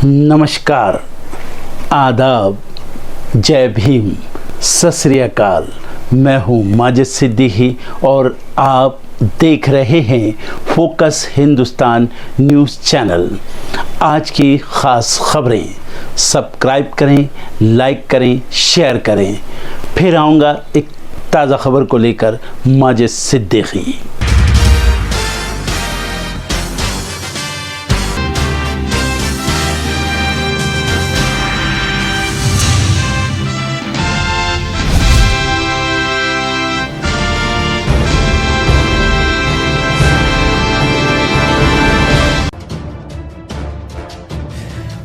नमस्कार, आदाब, जय भीम, सत श्री अकाल। मैं हूँ माजिद सिद्दीकी और आप देख रहे हैं फोकस हिंदुस्तान न्यूज़ चैनल। आज की ख़ास खबरें सब्सक्राइब करें, लाइक करें, शेयर करें। फिर आऊँगा एक ताज़ा खबर को लेकर माजिद सिद्दीकी।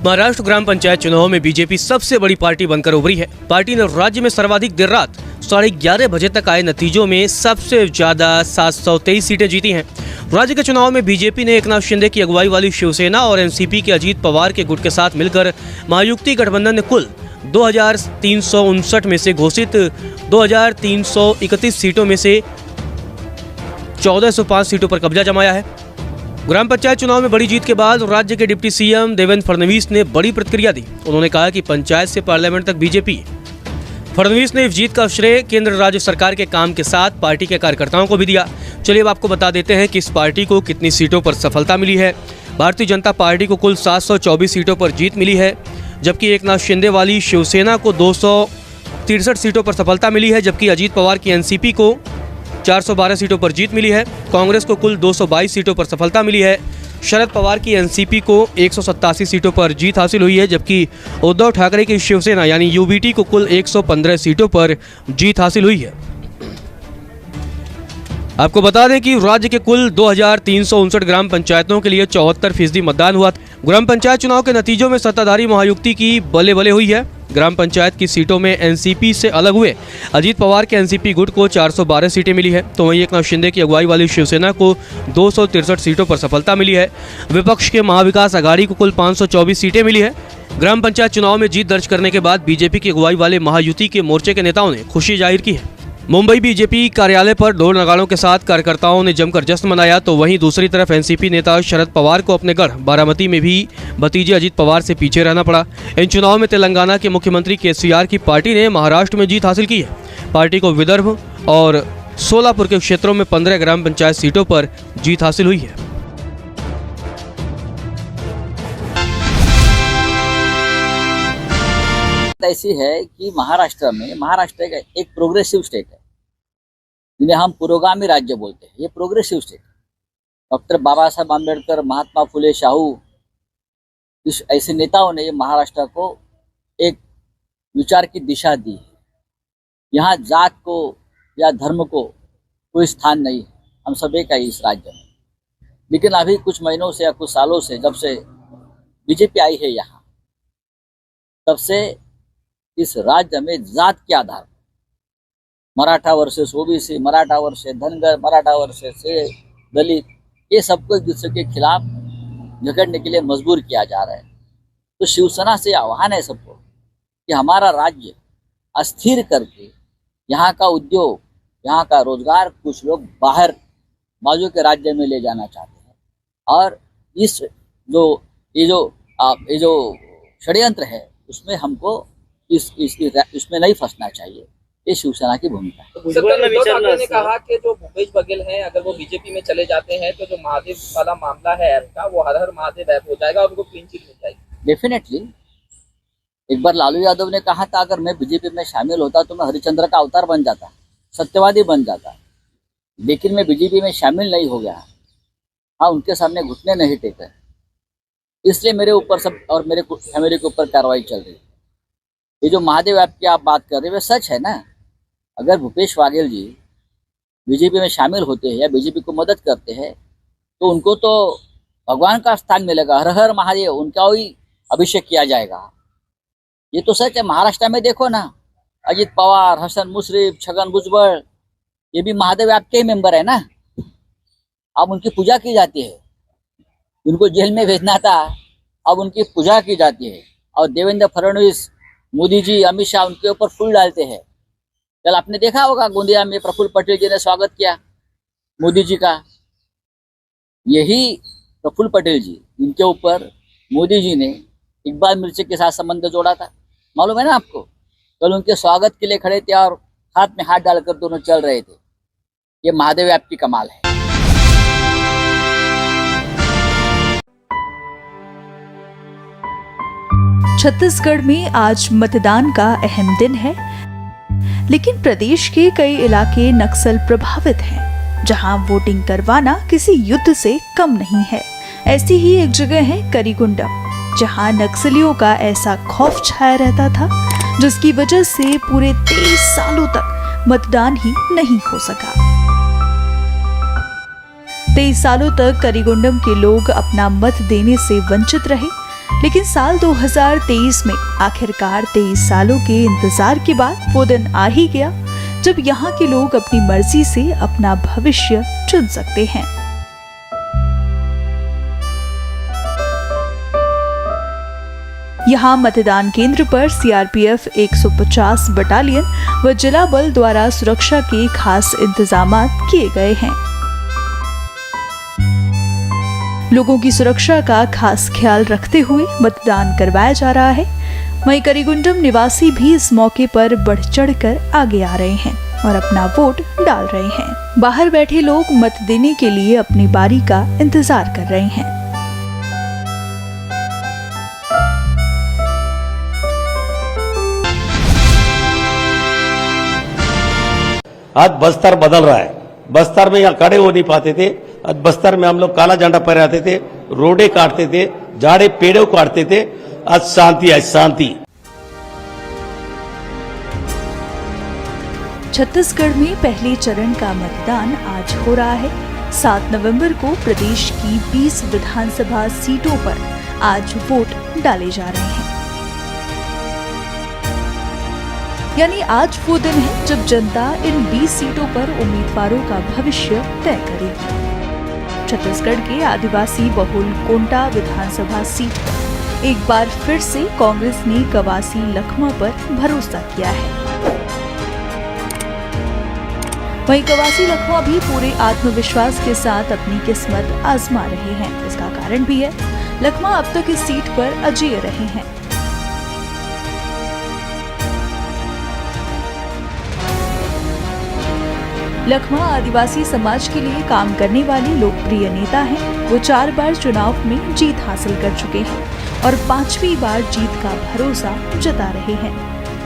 महाराष्ट्र ग्राम पंचायत चुनाव में बीजेपी सबसे बड़ी पार्टी बनकर उभरी है। पार्टी ने राज्य में सर्वाधिक देर रात 11:30 बजे तक आए नतीजों में सबसे ज्यादा 723 सीटें जीती हैं। राज्य के चुनाव में बीजेपी ने एकनाथ शिंदे की अगुवाई वाली शिवसेना और एनसीपी के अजीत पवार के गुट के साथ मिलकर महायुति गठबंधन ने कुल 2359 में से घोषित 2331 सीटों में से 1405 सीटों पर कब्जा जमाया है। ग्राम पंचायत चुनाव में बड़ी जीत के बाद राज्य के डिप्टी सीएम देवेंद्र फडणवीस ने बड़ी प्रतिक्रिया दी। उन्होंने कहा कि पंचायत से पार्लियामेंट तक बीजेपी। फडणवीस ने इस जीत का श्रेय केंद्र राज्य सरकार के काम के साथ पार्टी के कार्यकर्ताओं को भी दिया। चलिए अब आपको बता देते हैं कि इस पार्टी को कितनी सीटों पर सफलता मिली है। भारतीय जनता पार्टी को कुल 724 सीटों पर जीत मिली है, जबकि एकनाथ शिंदे वाली शिवसेना को 263 सीटों पर सफलता मिली है, जबकि अजीत पवार की एनसीपी को 412 सीटों पर जीत मिली है। कांग्रेस को कुल 222 सीटों पर सफलता मिली है। शरद पवार की एनसीपी को 187 सीटों पर जीत हासिल हुई है, जबकि उद्धव ठाकरे की शिवसेना यानी यूबीटी को कुल 115 सीटों पर जीत हासिल हुई है। आपको बता दें कि राज्य के कुल 2359 ग्राम पंचायतों के लिए 74% मतदान हुआ। ग्राम पंचायत चुनाव के नतीजों में सत्ताधारी महायुति की बल्ले बल्ले हुई है। ग्राम पंचायत की सीटों में एनसीपी से अलग हुए अजीत पवार के एनसीपी गुट को 412 सीटें मिली है, तो वहीं एकनाथ शिंदे की अगुवाई वाली शिवसेना को 263 सीटों पर सफलता मिली है। विपक्ष के महाविकास आघाड़ी को कुल 524 सीटें मिली है। ग्राम पंचायत चुनाव में जीत दर्ज करने के बाद बीजेपी की अगुवाई वाले महायुति के मोर्चे के नेताओं ने खुशी जाहिर की है। मुंबई बीजेपी कार्यालय पर ढोल नगाड़ों के साथ कार्यकर्ताओं ने जमकर जश्न मनाया, तो वहीं दूसरी तरफ एनसीपी नेता शरद पवार को अपने गढ़ बारामती में भी भतीजे अजीत पवार से पीछे रहना पड़ा। इन चुनाव में तेलंगाना के मुख्यमंत्री केसीआर की पार्टी ने महाराष्ट्र में जीत हासिल की है। पार्टी को विदर्भ और सोलापुर के क्षेत्रों में 15 ग्राम पंचायत सीटों पर जीत हासिल हुई है। ऐसी है कि महाराष्ट्र एक प्रोग्रेसिव स्टेट है, जिन्हें हम पुरोगामी राज्य बोलते हैं। ये प्रोग्रेसिव स्टेट है। डॉक्टर बाबा साहब आम्बेडकर, महात्मा फुले शाहू, इस ऐसे नेताओं ने ये महाराष्ट्र को एक विचार की दिशा दी है। यहाँ जात को या धर्म को कोई स्थान नहीं है, हम सब एक है इस राज्य में। लेकिन अभी कुछ महीनों से या कुछ सालों से जब से बीजेपी आई है यहाँ, तब से इस राज्य में जात के आधार Maratha versus OBC, Maratha versus Dhangar, Maratha versus Dalit, ये सबको एक दूसरे के खिलाफ झगड़ने के लिए मजबूर किया जा रहा है। तो शिवसेना से आह्वान है सबको कि हमारा राज्य अस्थिर करके यहाँ का उद्योग, यहाँ का रोजगार कुछ लोग बाहर बाजू के राज्य में ले जाना चाहते हैं, और इस ये जो षड्यंत्र है उसमें हमको इसमें नहीं फंसना चाहिए। ये शिवसेना की भूमिका है। उद्धव ठाकरे ने कहा कि जो भूपेश बघेल हैं, अगर वो बीजेपी में चले जाते हैं तो जो महादेव वाला मामला है ऐप का, वो हर हर महादेव ऐप हो जाएगा और उनको क्लीन चिट मिल जाएगी। डेफिनेटली। एक बार लालू यादव ने कहा था, अगर मैं बीजेपी में शामिल होता तो मैं हरिश्चंद्र का अवतार बन जाता, सत्यवादी बन जाता। लेकिन मैं बीजेपी में शामिल नहीं हो गया। हाँ, उनके सामने घुटने नहीं टेके, इसलिए मेरे ऊपर सब और मेरे फैमिली के ऊपर कार्रवाई चल रही है। ये जो महादेव ऐप की आप बात कर रहे हैं, वो सच है ना। अगर भूपेश बघेल जी बीजेपी में शामिल होते हैं या बीजेपी को मदद करते हैं, तो उनको तो भगवान का स्थान मिलेगा, हर हर महादेव, उनका ही अभिषेक किया जाएगा। ये तो सच है। महाराष्ट्र में देखो ना, अजीत पवार, हसन मुश्रीफ, छगन भुजबल, ये भी महादेव ऐप के ही मेंबर है ना। अब उनकी पूजा की जाती है। उनको जेल में भेजना था, अब उनकी पूजा की जाती है। और देवेंद्र फडणवीस, मोदी जी, अमित शाह उनके ऊपर फूल डालते हैं। कल आपने देखा होगा गोंदिया में प्रफुल्ल पटेल जी ने स्वागत किया मोदी जी का। यही प्रफुल्ल पटेल जी, इनके ऊपर मोदी जी ने इकबाल मिर्ची के साथ संबंध जोड़ा था, मालूम है ना आपको। कल उनके स्वागत के लिए खड़े थे और हाथ में हाथ डालकर दोनों चल रहे थे। ये महादेव ऐप की कमाल है। छत्तीसगढ़ में आज मतदान का अहम दिन है, लेकिन प्रदेश के कई इलाके नक्सल प्रभावित हैं, जहां वोटिंग करवाना किसी युद्ध से कम नहीं है। ऐसी ही एक जगह है करीगुंडम, जहां नक्सलियों का ऐसा खौफ छाया रहता था, जिसकी वजह से पूरे 23 सालों तक मतदान ही नहीं हो सका। 23 सालों तक करीगुंडम के लोग अपना मत देने से वंचित रहे, लेकिन साल 2023 में आखिरकार 23 सालों के इंतजार के बाद वो दिन आ ही गया जब यहाँ के लोग अपनी मर्जी से अपना भविष्य चुन सकते हैं। यहाँ मतदान केंद्र पर सीआरपीएफ 150 बटालियन व जिला बल द्वारा सुरक्षा के खास इंतजामात किए गए हैं। लोगों की सुरक्षा का खास ख्याल रखते हुए मतदान करवाया जा रहा है। वहीं करीगुंडम निवासी भी इस मौके पर बढ़ चढ़कर आगे आ रहे हैं और अपना वोट डाल रहे हैं। बाहर बैठे लोग मत देने के लिए अपनी बारी का इंतजार कर रहे हैं। आज बस्तर बदल रहा है। बस्तर में यहाँ खड़े हो नहीं पाते थे। आज बस्तर में हम लोग काला झंडा फहराते थे, रोडे काटते थे, झाड़े पेड़ों काटते थे। आज शांति है, शांति। छत्तीसगढ़ में पहले चरण का मतदान आज हो रहा है। 7 नवंबर को प्रदेश की 20 विधानसभा सीटों पर आज वोट डाले जा रहे हैं। यानी आज वो दिन है जब जनता इन 20 सीटों पर उम्मीदवारों का भविष्य तय करेगी। छत्तीसगढ़ के आदिवासी बहुल कोंटा विधानसभा सीट पर एक बार फिर से कांग्रेस ने कवासी लखमा पर भरोसा किया है। वहीं कवासी लखमा भी पूरे आत्मविश्वास के साथ अपनी किस्मत आजमा रहे हैं। इसका कारण भी है, लखमा अब तक इस सीट पर अजेय रहे हैं। लखमा आदिवासी समाज के लिए काम करने वाले लोकप्रिय नेता हैं। वो 4 बार चुनाव में जीत हासिल कर चुके हैं और 5वीं बार जीत का भरोसा जता रहे हैं।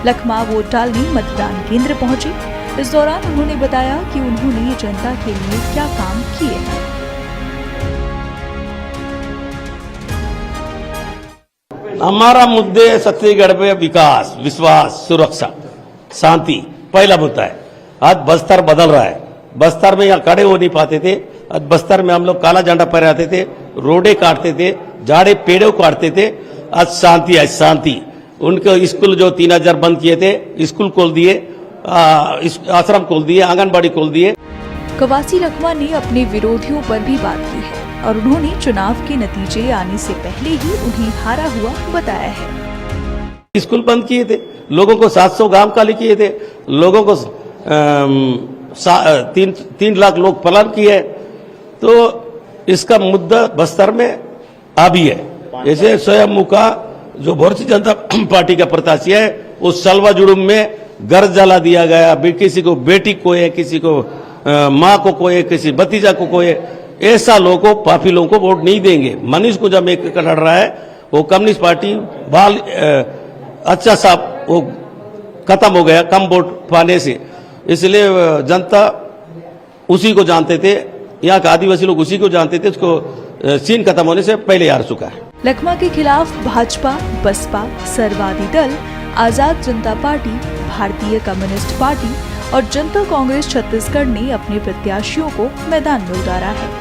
लखमा वोट डालने मतदान केंद्र पहुंचे। इस दौरान उन्होंने बताया कि उन्होंने जनता के लिए क्या काम किए हैं। हमारा मुद्दे छत्तीसगढ़ में विकास, विश्वास, सुरक्षा, शांति पहला मुद्दा है। आज बस्तर बदल रहा है। बस्तर में यहाँ खड़े हो नहीं पाते थे। आज बस्तर में हम लोग काला झंडा फहराते थे, रोडे काटते थे, झाड़े पेड़ों काटते थे। आज शांति है, शांति। उनके स्कूल जो 3000 बंद किए थे, स्कूल खोल दिए, आश्रम खोल दिए, आंगनबाड़ी खोल दिए। कवासी लखमा ने अपने विरोधियों पर भी बात की है और उन्होंने चुनाव के नतीजे आने से पहले ही उन्हें हारा हुआ बताया है। स्कूल बंद किए थे, लोगों को 700 गांव खाली किए थे, लोगों को 3 लाख लोग पलायन किए। तो इसका मुद्दा बस्तर में आ भी है। जैसे स्वयं का जो भारतीय जनता पार्टी का प्रत्याशी है, उस सलवा जुड़ुम में घर जला दिया गया। किसी को बेटी कोए, किसी को माँ को कोए, किसी भतीजा को कोए। ऐसा लोगों को, पापी लोगों को वोट नहीं देंगे। मनीष को जब एक लड़ रहा है, वो कम्युनिस्ट पार्टी बाल अच्छा सा वो खत्म हो गया कम वोट पाने से। इसलिए जनता उसी को जानते थे, यहाँ के आदिवासी लोग उसी को जानते थे। उसको सीन खत्म होने से पहले हार चुका है। लखमा के खिलाफ भाजपा, बसपा, सर्ववादी दल, आजाद जनता पार्टी, भारतीय कम्युनिस्ट पार्टी और जनता कांग्रेस छत्तीसगढ़ ने अपने प्रत्याशियों को मैदान में उतारा है।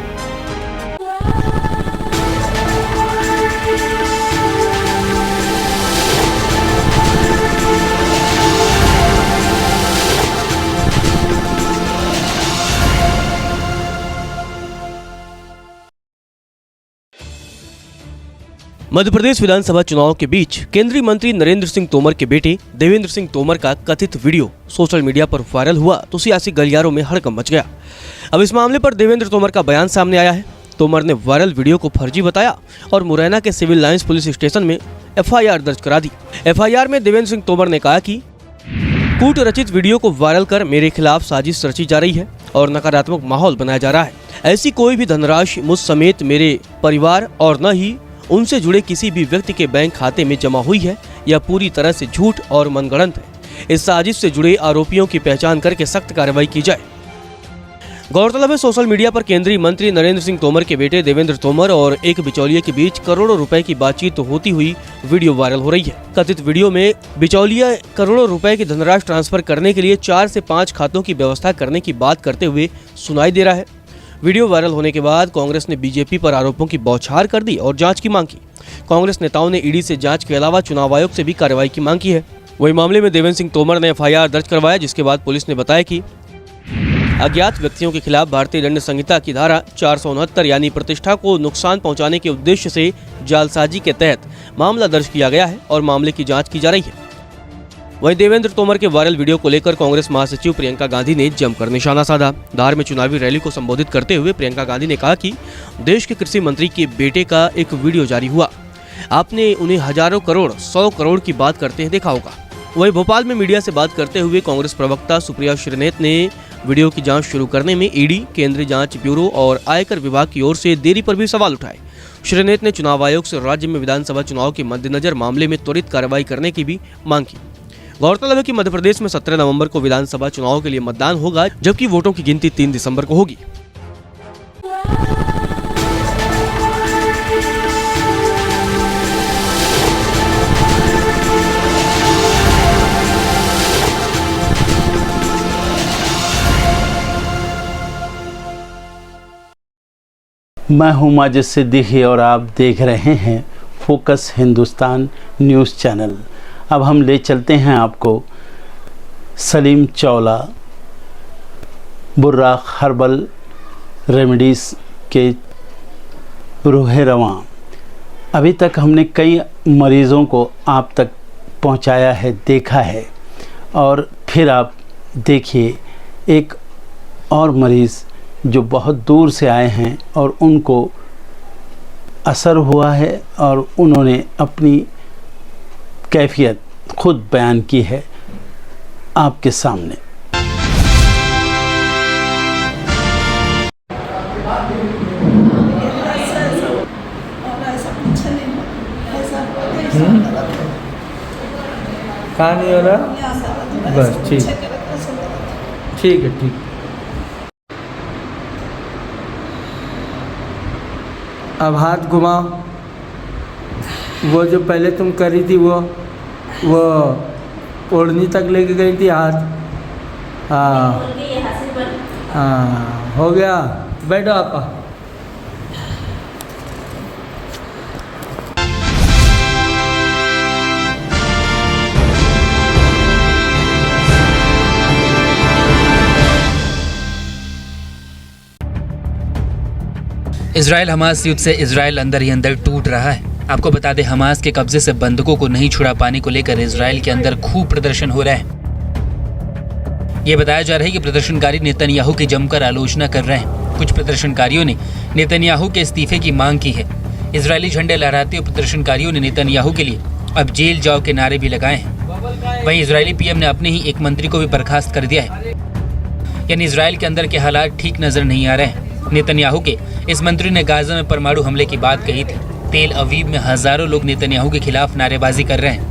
मध्य प्रदेश विधानसभा चुनाव के बीच केंद्रीय मंत्री नरेंद्र सिंह तोमर के बेटे देवेंद्र सिंह तोमर का कथित वीडियो सोशल मीडिया पर वायरल हुआ तो सियासी गलियारों में हड़कंप मच गया। अब इस मामले पर देवेंद्र तोमर का बयान सामने आया है। तोमर ने वायरल वीडियो को फर्जी बताया और मुरैना के सिविल लाइंस पुलिस स्टेशन में FIR दर्ज करा दी। FIR में देवेंद्र सिंह तोमर ने कहा कि कूट रचित वीडियो को वायरल कर मेरे खिलाफ साजिश रची जा रही है और नकारात्मक माहौल बनाया जा रहा है। ऐसी कोई भी धनराशि मुझ समेत मेरे परिवार और न ही उनसे जुड़े किसी भी व्यक्ति के बैंक खाते में जमा हुई है। यह पूरी तरह से झूठ और मनगढ़ंत है। इस साजिश से जुड़े आरोपियों की पहचान करके सख्त कार्रवाई की जाए। गौरतलब है, सोशल मीडिया पर केंद्रीय मंत्री नरेंद्र सिंह तोमर के बेटे देवेंद्र तोमर और एक बिचौलिए के बीच करोड़ों रुपए की बातचीत होती हुई वीडियो वायरल हो रही है। कथित वीडियो में बिचौलिया करोड़ों रुपए की धनराशि ट्रांसफर करने के लिए 4 से 5 खातों की व्यवस्था करने की बात करते हुए सुनाई दे रहा है। वीडियो वायरल होने के बाद कांग्रेस ने बीजेपी पर आरोपों की बौछार कर दी और जांच की मांग की। कांग्रेस नेताओं ने ईडी से जांच के अलावा चुनाव आयोग से भी कार्रवाई की मांग की है। वही मामले में देवेंद्र सिंह तोमर ने FIR दर्ज करवाया, जिसके बाद पुलिस ने बताया कि अज्ञात व्यक्तियों के खिलाफ भारतीय दंड संहिता की धारा 469 यानी प्रतिष्ठा को नुकसान पहुंचाने के उद्देश्य से जालसाजी के तहत मामला दर्ज किया गया है और मामले की जांच की जा रही है। वहीं देवेंद्र तोमर के वायरल वीडियो को लेकर कांग्रेस महासचिव प्रियंका गांधी ने जमकर निशाना साधा। धार में चुनावी रैली को संबोधित करते हुए प्रियंका गांधी ने कहा कि देश के कृषि मंत्री के बेटे का एक वीडियो जारी हुआ, आपने उन्हें हजारों करोड़ 100 करोड़ की बात करते हैं देखा होगा। वहीं भोपाल में मीडिया से बात करते हुए कांग्रेस प्रवक्ता सुप्रिया श्रीनेत ने वीडियो की जांच शुरू करने में ईडी, केंद्रीय जांच ब्यूरो और आयकर विभाग की ओर से देरी पर भी सवाल उठाए। श्रीनेत ने चुनाव आयोग से राज्य में विधानसभा चुनाव के मद्देनजर मामले में त्वरित कार्रवाई करने की भी मांग की। गौरतलब है कि मध्य प्रदेश में 17 नवंबर को विधानसभा चुनाव के लिए मतदान होगा, जबकि वोटों की गिनती 3 दिसंबर को होगी। मैं हूं माजिद सिद्दीकी और आप देख रहे हैं फोकस हिंदुस्तान न्यूज़ चैनल। अब हम ले चलते हैं आपको सलीम चावला बुर्राक हर्बल रेमेडीज़ के रूहे रवां। अभी तक हमने कई मरीज़ों को आप तक पहुंचाया है, देखा है, और फिर आप देखिए एक और मरीज़ जो बहुत दूर से आए हैं और उनको असर हुआ है और उन्होंने अपनी कैफियत खुद बयान की है आपके सामने। कहाँ नहीं हो रहा? बस ठीक है, ठीक। अब हाथ घुमाओ। वो जो पहले तुम करी थी वो ओढ़नी तक लेके गई थी हाथ। हाँ, हो गया। बैठो आपा। इजराइल हमास युद्ध से इजराइल अंदर ही अंदर टूट रहा है। आपको बता दें, हमास के कब्जे से बंधकों को नहीं छुड़ा पाने को लेकर इजराइल के अंदर खूब प्रदर्शन हो रहा है। ये बताया जा रहा है कि प्रदर्शनकारी नेतन्याहू की जमकर आलोचना कर रहे हैं। कुछ प्रदर्शनकारियों ने नेतन्याहू के इस्तीफे की मांग की है। इजरायली झंडे लहराते हुए प्रदर्शनकारियों ने नेतन्याहू के लिए अब जेल जाओ के नारे भी लगाए हैं। वहीं इजरायली पीएम ने अपने ही एक मंत्री को भी बर्खास्त कर दिया है। यानी इजराइल के अंदर के हालात ठीक नजर नहीं आ रहे हैं। नेतन्याहू के इस मंत्री ने गाजा में परमाणु हमले की बात कही थी। तेल अवीव में हजारों लोग नेतन्याहू के खिलाफ नारेबाजी कर रहे हैं।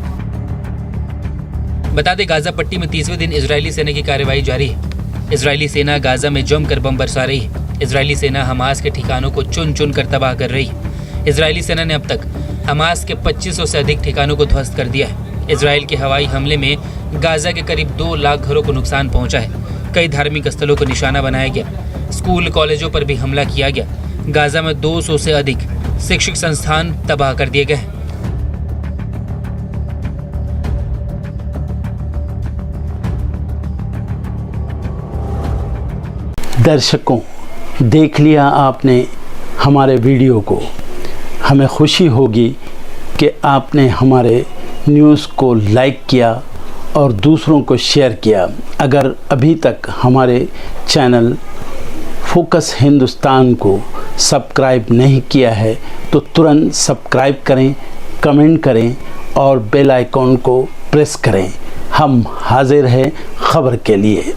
बता दें, गाजा पट्टी में 30वें दिन इजरायली सेना की कार्रवाई जारी है। इजरायली सेना गाजा में जमकर बम बरसा रही है। इजरायली सेना हमास के ठिकानों को चुन चुन कर तबाह कर रही है। इजरायली सेना ने अब तक हमास के 2500 से अधिक ठिकानों को ध्वस्त कर दिया है। इजराइल के हवाई हमले में गाजा के करीब 2 लाख घरों को नुकसान पहुंचा है। कई धार्मिक स्थलों को निशाना बनाया गया। स्कूल कॉलेजों पर भी हमला किया गया। गाजा में 200 से अधिक शिक्षक संस्थान तबाह कर दिए गए। दर्शकों, देख लिया आपने हमारे वीडियो को। हमें खुशी होगी कि आपने हमारे न्यूज़ को लाइक किया और दूसरों को शेयर किया। अगर अभी तक हमारे चैनल फोकस हिंदुस्तान को सब्सक्राइब नहीं किया है तो तुरंत सब्सक्राइब करें, कमेंट करें और बेल आइकॉन को प्रेस करें। हम हाजिर हैं खबर के लिए।